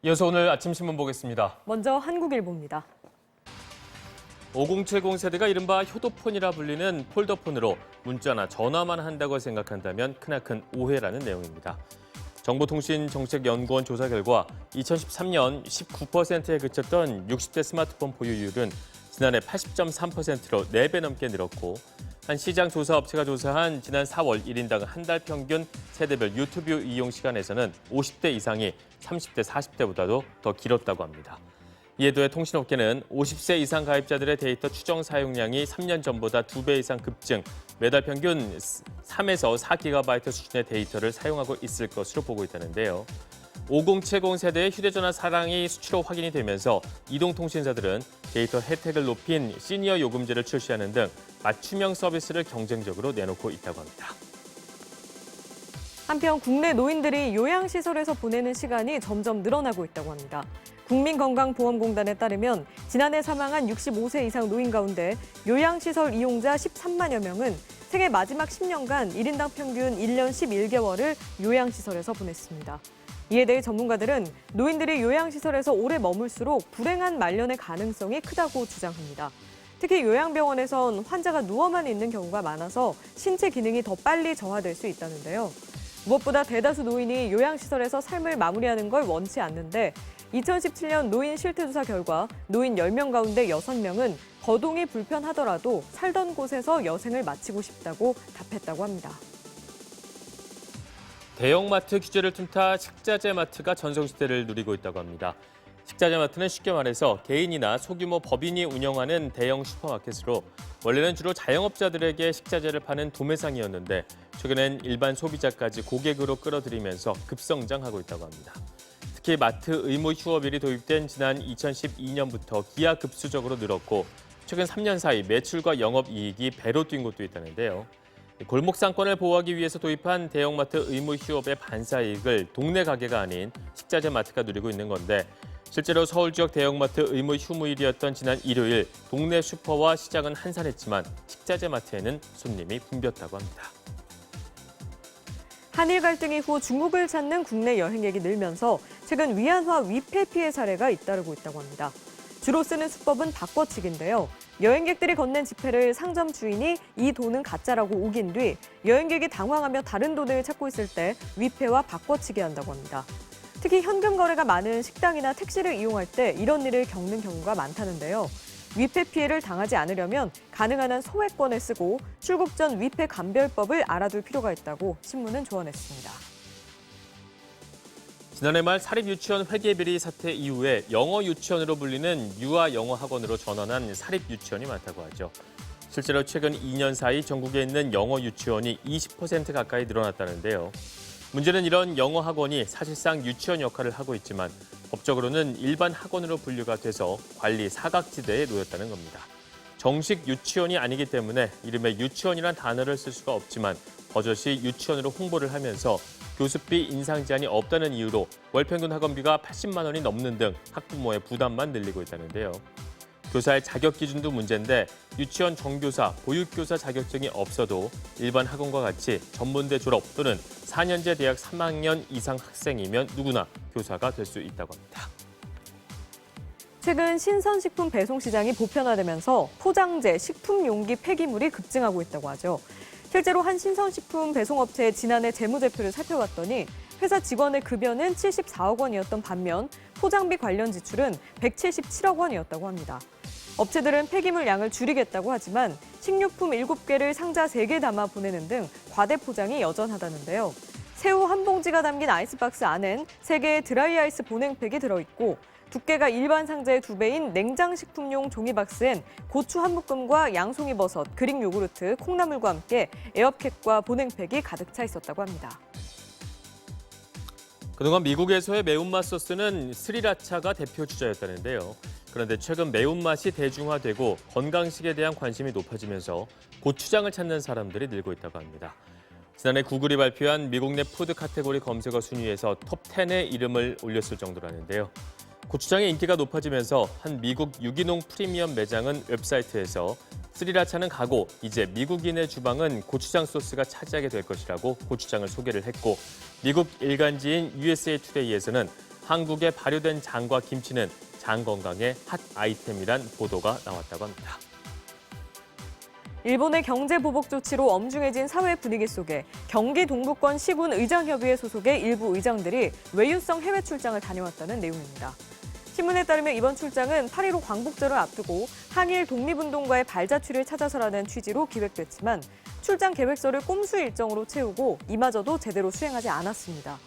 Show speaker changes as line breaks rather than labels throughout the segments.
이어서 오늘 아침 신문 보겠습니다.
먼저 한국일보입니다.
5070 세대가 이른바 효도폰이라 불리는 폴더폰으로 문자나 전화만 한다고 생각한다면 크나큰 오해라는 내용입니다. 정보통신정책연구원 조사 결과 2013년 19%에 그쳤던 60대 스마트폰 보유율은 지난해 80.3%로 4배 넘게 늘었고, 한 시장 조사 업체가 조사한 지난 4월 1인당 한 달 평균 세대별 유튜브 이용 시간에서는 50대 이상이 30대, 40대보다도 더 길었다고 합니다. 이에 더해 통신업계는 50세 이상 가입자들의 데이터 추정 사용량이 3년 전보다 2배 이상 급증, 매달 평균 3에서 4GB 수준의 데이터를 사용하고 있을 것으로 보고 있다는데요. 5070 세대의 휴대전화 사랑이 수치로 확인이 되면서 이동통신사들은 데이터 혜택을 높인 시니어 요금제를 출시하는 등 맞춤형 서비스를 경쟁적으로 내놓고 있다고 합니다.
한편 국내 노인들이 요양시설에서 보내는 시간이 점점 늘어나고 있다고 합니다. 국민건강보험공단에 따르면 지난해 사망한 65세 이상 노인 가운데 요양시설 이용자 13만여 명은 생애 마지막 10년간 1인당 평균 1년 11개월을 요양시설에서 보냈습니다. 이에 대해 전문가들은 노인들이 요양시설에서 오래 머물수록 불행한 말년의 가능성이 크다고 주장합니다. 특히 요양병원에선 환자가 누워만 있는 경우가 많아서 신체 기능이 더 빨리 저하될 수 있다는데요. 무엇보다 대다수 노인이 요양시설에서 삶을 마무리하는 걸 원치 않는데 2017년 노인 실태조사 결과 노인 10명 가운데 6명은 거동이 불편하더라도 살던 곳에서 여생을 마치고 싶다고 답했다고 합니다.
대형마트 규제를 틈타 식자재 마트가 전성시대를 누리고 있다고 합니다. 식자재 마트는 쉽게 말해서 개인이나 소규모 법인이 운영하는 대형 슈퍼마켓으로 원래는 주로 자영업자들에게 식자재를 파는 도매상이었는데 최근엔 일반 소비자까지 고객으로 끌어들이면서 급성장하고 있다고 합니다. 특히 마트 의무 휴업일이 도입된 지난 2012년부터 기하급수적으로 늘었고 최근 3년 사이 매출과 영업이익이 배로 뛴 곳도 있다는데요. 골목 상권을 보호하기 위해서 도입한 대형마트 의무 휴업의 반사이익을 동네 가게가 아닌 식자재 마트가 누리고 있는 건데 실제로 서울 지역 대형마트 의무 휴무일이었던 지난 일요일 동네 슈퍼와 시장은 한산했지만 식자재 마트에는 손님이 붐볐다고 합니다.
한일 갈등 이후 중국을 찾는 국내 여행객이 늘면서 최근 위안화 위패 피해 사례가 잇따르고 있다고 합니다. 주로 쓰는 수법은 바꿔치기인데요. 여행객들이 건넨 지폐를 상점 주인이 이 돈은 가짜라고 우긴 뒤 여행객이 당황하며 다른 돈을 찾고 있을 때 위패와 바꿔치기 한다고 합니다. 특히 현금 거래가 많은 식당이나 택시를 이용할 때 이런 일을 겪는 경우가 많다는데요. 위패 피해를 당하지 않으려면 가능한 한 소액권을 쓰고 출국 전 위패 감별법을 알아둘 필요가 있다고 신문은 조언했습니다.
지난해 말 사립유치원 회계비리 사태 이후에 영어 유치원으로 불리는 유아 영어 학원으로 전환한 사립유치원이 많다고 하죠. 실제로 최근 2년 사이 전국에 있는 영어 유치원이 20% 가까이 늘어났다는데요. 문제는 이런 영어 학원이 사실상 유치원 역할을 하고 있지만 법적으로는 일반 학원으로 분류가 돼서 관리 사각지대에 놓였다는 겁니다. 정식 유치원이 아니기 때문에 이름에 유치원이란 단어를 쓸 수가 없지만 버젓이 유치원으로 홍보를 하면서 교습비 인상 제한이 없다는 이유로 월 평균 학원비가 80만 원이 넘는 등 학부모의 부담만 늘리고 있다는데요. 교사의 자격 기준도 문제인데 유치원 정교사, 보육교사 자격증이 없어도 일반 학원과 같이 전문대 졸업 또는 4년제 대학 3학년 이상 학생이면 누구나 교사가 될 수 있다고 합니다.
최근 신선식품 배송 시장이 보편화되면서 포장재, 식품 용기 폐기물이 급증하고 있다고 하죠. 실제로 한 신선식품 배송업체의 지난해 재무제표를 살펴봤더니 회사 직원의 급여는 74억 원이었던 반면 포장비 관련 지출은 177억 원이었다고 합니다. 업체들은 폐기물 양을 줄이겠다고 하지만 식료품 7개를 상자 3개 담아 보내는 등 과대 포장이 여전하다는데요. 새우 한 봉지가 담긴 아이스박스 안엔 3개의 드라이아이스 보냉팩이 들어있고 두께가 일반 상자의 2배인 냉장식품용 종이박스엔 고추 한 묶음과 양송이버섯, 그릭 요구르트, 콩나물과 함께 에어캡과 보냉팩이 가득 차 있었다고 합니다.
그동안 미국에서의 매운맛 소스는 스리라차가 대표 주자였다는데요. 그런데 최근 매운맛이 대중화되고 건강식에 대한 관심이 높아지면서 고추장을 찾는 사람들이 늘고 있다고 합니다. 지난해 구글이 발표한 미국 내 푸드 카테고리 검색어 순위에서 톱 10에 이름을 올렸을 정도라는데요. 고추장의 인기가 높아지면서 한 미국 유기농 프리미엄 매장은 웹사이트에서 스리라차는 가고 이제 미국인의 주방은 고추장 소스가 차지하게 될 것이라고 고추장을 소개를 했고 미국 일간지인 USA 투데이에서는 한국에 발효된 장과 김치는 장 건강에 핫 아이템이란 보도가 나왔다고 합니다.
일본의 경제 보복 조치로 엄중해진 사회 분위기 속에 경기 동부권 시군 의장협의회 소속의 일부 의장들이 외유성 해외 출장을 다녀왔다는 내용입니다. 신문에 따르면 이번 출장은 8.15 광복절을 앞두고 한일 독립운동가의 발자취를 찾아서라는 취지로 기획됐지만 출장 계획서를 꼼수 일정으로 채우고 이마저도 제대로 수행하지 않았습니다.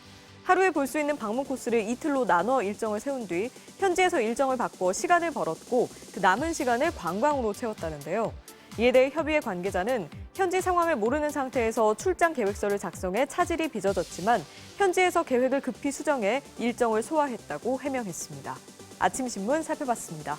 하루에 볼 수 있는 방문 코스를 이틀로 나눠 일정을 세운 뒤 현지에서 일정을 바꿔 시간을 벌었고 그 남은 시간을 관광으로 채웠다는데요. 이에 대해 협의회 관계자는 현지 상황을 모르는 상태에서 출장 계획서를 작성해 차질이 빚어졌지만 현지에서 계획을 급히 수정해 일정을 소화했다고 해명했습니다. 아침 신문 살펴봤습니다.